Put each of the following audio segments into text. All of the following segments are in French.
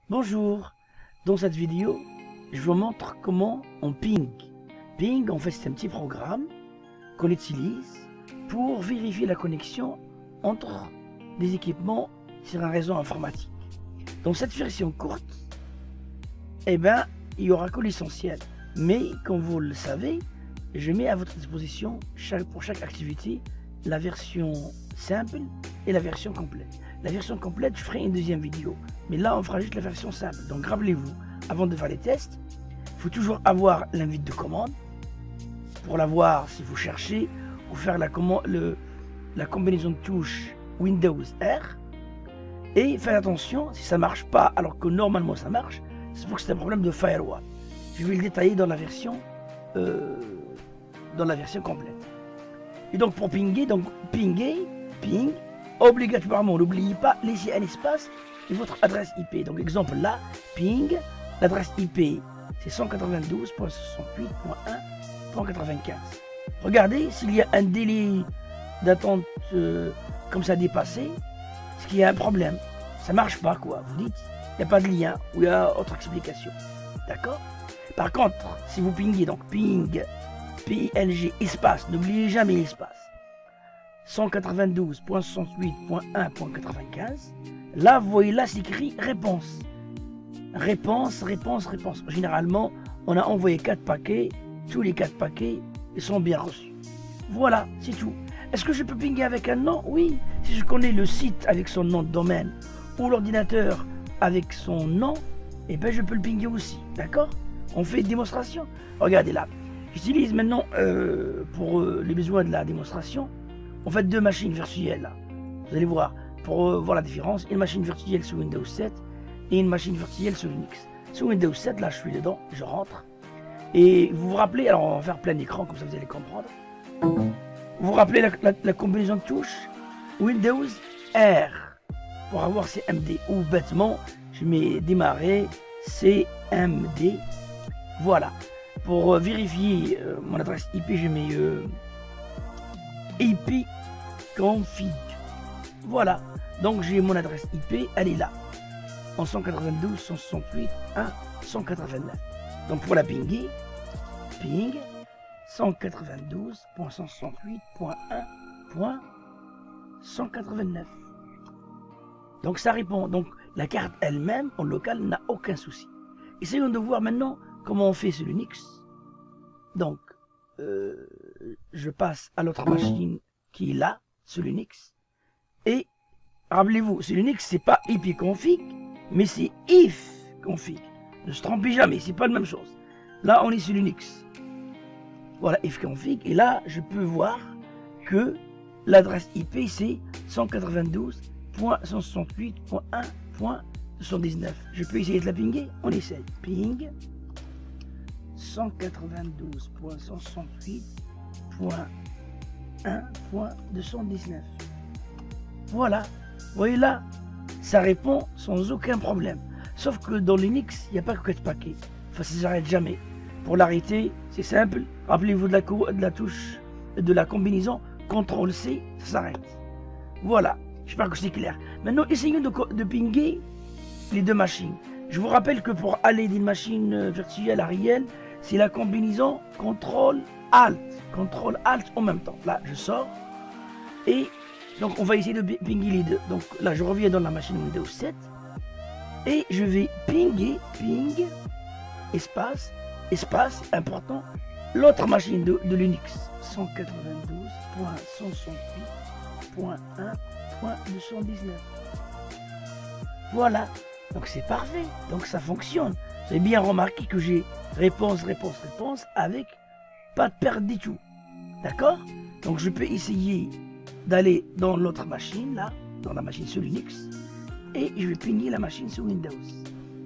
Bonjour, dans cette vidéo, je vous montre comment on ping. Ping, en fait, c'est un petit programme qu'on utilise pour vérifier la connexion entre des équipements sur un réseau informatique. Dans cette version courte, il y aura que l'essentiel. Mais, comme vous le savez, je mets à votre disposition pour chaque activité la version simple et la version complète. La version complète, je ferai une deuxième vidéo. Mais là, on fera juste la version simple. Donc, rappelez-vous, avant de faire les tests, il faut toujours avoir l'invite de commande pour l'avoir si vous cherchez ou faire la combinaison de touches Windows R. Et faites attention, si ça ne marche pas alors que normalement ça marche, c'est pour que c'est un problème de firewall. Je vais le détailler dans la version complète. Et donc pour pinguer, ping, obligatoirement, n'oubliez pas, laissez un espace et votre adresse IP. Donc exemple là, ping, l'adresse IP c'est 192.68.1.95. Regardez s'il y a un délai d'attente comme ça dépassé, c'est qu'il y a un problème. Ça marche pas quoi, vous dites, il n'y a pas de lien ou il y a autre explication. D'accord? Par contre, si vous pingez, donc ping, PING, espace, n'oubliez jamais l'espace. 192.68.1.95. Là, vous voyez là, c'est écrit réponse. Réponse. Généralement, on a envoyé 4 paquets. Tous les 4 paquets ils sont bien reçus. Voilà, c'est tout. Est-ce que je peux pinguer avec un nom? Oui. Si je connais le site avec son nom de domaine ou l'ordinateur avec son nom, je peux le pinguer aussi. D'accord? On fait une démonstration. Regardez là. J'utilise maintenant, pour les besoins de la démonstration, on fait 2 machines virtuelles là. Vous allez voir, pour voir la différence, une machine virtuelle sur Windows 7 et une machine virtuelle sur Linux. Sur Windows 7, là je suis dedans, je rentre. Et vous vous rappelez, alors on va faire plein d'écran comme ça vous allez comprendre. Vous vous rappelez la combinaison de touches Windows R pour avoir CMD. Ou bêtement, je mets démarrer CMD. Voilà. Pour vérifier mon adresse IP, je mets IP config. Voilà. Donc j'ai mon adresse IP, elle est là. En 192.168.1.189. Donc pour la pinguer, ping 192.168.1.189. Donc ça répond. Donc la carte elle-même en local n'a aucun souci. Essayons de voir maintenant comment on fait sur Linux. Donc je passe à l'autre machine qui est là sur Linux. Et rappelez-vous, sur Linux c'est pas ipconfig, mais c'est ifconfig. Ne se trompez jamais, c'est pas la même chose. Là on est sur Linux. Voilà, ifconfig. Et là je peux voir que l'adresse IP c'est 192.168.1.219. Je peux essayer de la pinguer. On essaye. Ping 192.168.1.219. Voilà. Vous voyez là, ça répond sans aucun problème. Sauf que dans Linux, il n'y a pas que 4 paquets. Enfin, ça ne s'arrête jamais. Pour l'arrêter, c'est simple. Rappelez-vous de la touche, de la combinaison CTRL-C, ça s'arrête. Voilà. J'espère que c'est clair. Maintenant, essayons de pinguer les 2 machines. Je vous rappelle que pour aller d'une machine virtuelle à réelle, c'est la combinaison CTRL-ALT. CTRL-ALT en même temps. Là, je sors. Et donc, on va essayer de pinguer les 2. Donc là, je reviens dans la machine Windows 7. Et je vais pinguer, ping, espace, important, l'autre machine de Linux. 192.168.1.219. Voilà. Donc c'est parfait. Donc ça fonctionne. Vous avez bien remarqué que j'ai réponse avec pas de perte du tout. D'accord? Donc je peux essayer d'aller dans l'autre machine, là, dans la machine sur Linux, et je vais pinguer la machine sur Windows.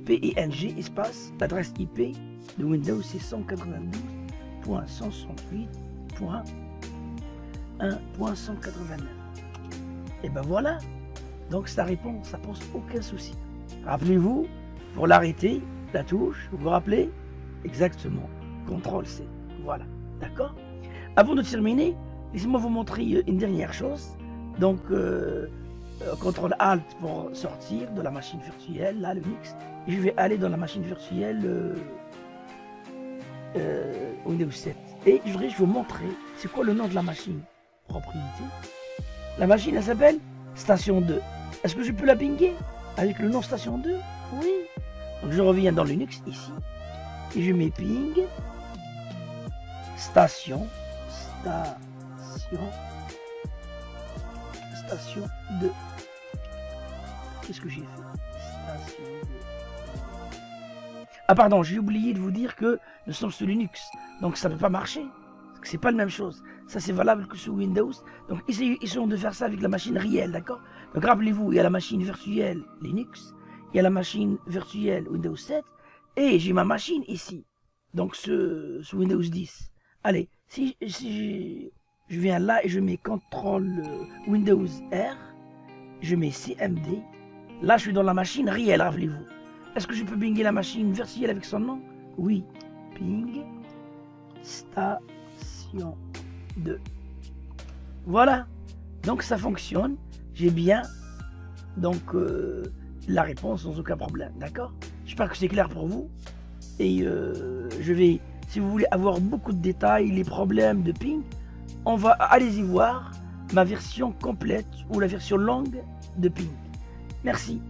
PING, espace, l'adresse IP de Windows c'est 192.168.1.189. Et ben voilà. Donc ça répond, ça pose aucun souci. Rappelez-vous, pour l'arrêter, la touche, vous vous rappelez? Exactement, CTRL-C. Voilà, d'accord? Avant de terminer, laissez-moi vous montrer une dernière chose. Donc, CTRL ALT pour sortir de la machine virtuelle, là, le Linux. Et je vais aller dans la machine virtuelle Windows 7. Et je vais vous montrer, c'est quoi le nom de la machine. Propriété. La machine, elle s'appelle Station 2. Est-ce que je peux la pinguer avec le nom Station 2? Oui. Donc je reviens dans Linux, ici. Et je mets ping. Station 2. Qu'est-ce que j'ai fait? Station 2. Ah pardon, j'ai oublié de vous dire que nous sommes sur Linux. Donc ça ne peut pas marcher. C'est pas la même chose. Ça c'est valable que sur Windows. Donc essayons de faire ça avec la machine réelle, d'accord? Donc rappelez-vous, il y a la machine virtuelle Linux, il y a la machine virtuelle Windows 7, et j'ai ma machine ici. Donc sur Windows 10. Allez, si je viens là et je mets CTRL Windows R, je mets CMD, là je suis dans la machine réelle, rappelez-vous. Est-ce que je peux pinguer la machine virtuelle avec son nom? Oui. Ping Station 2. Voilà. Donc ça fonctionne. J'ai bien donc la réponse sans aucun problème. D'accord? J'espère que c'est clair pour vous. Et je vais, si vous voulez avoir beaucoup de détails, les problèmes de ping, allez-y voir ma version complète ou la version longue de ping. Merci.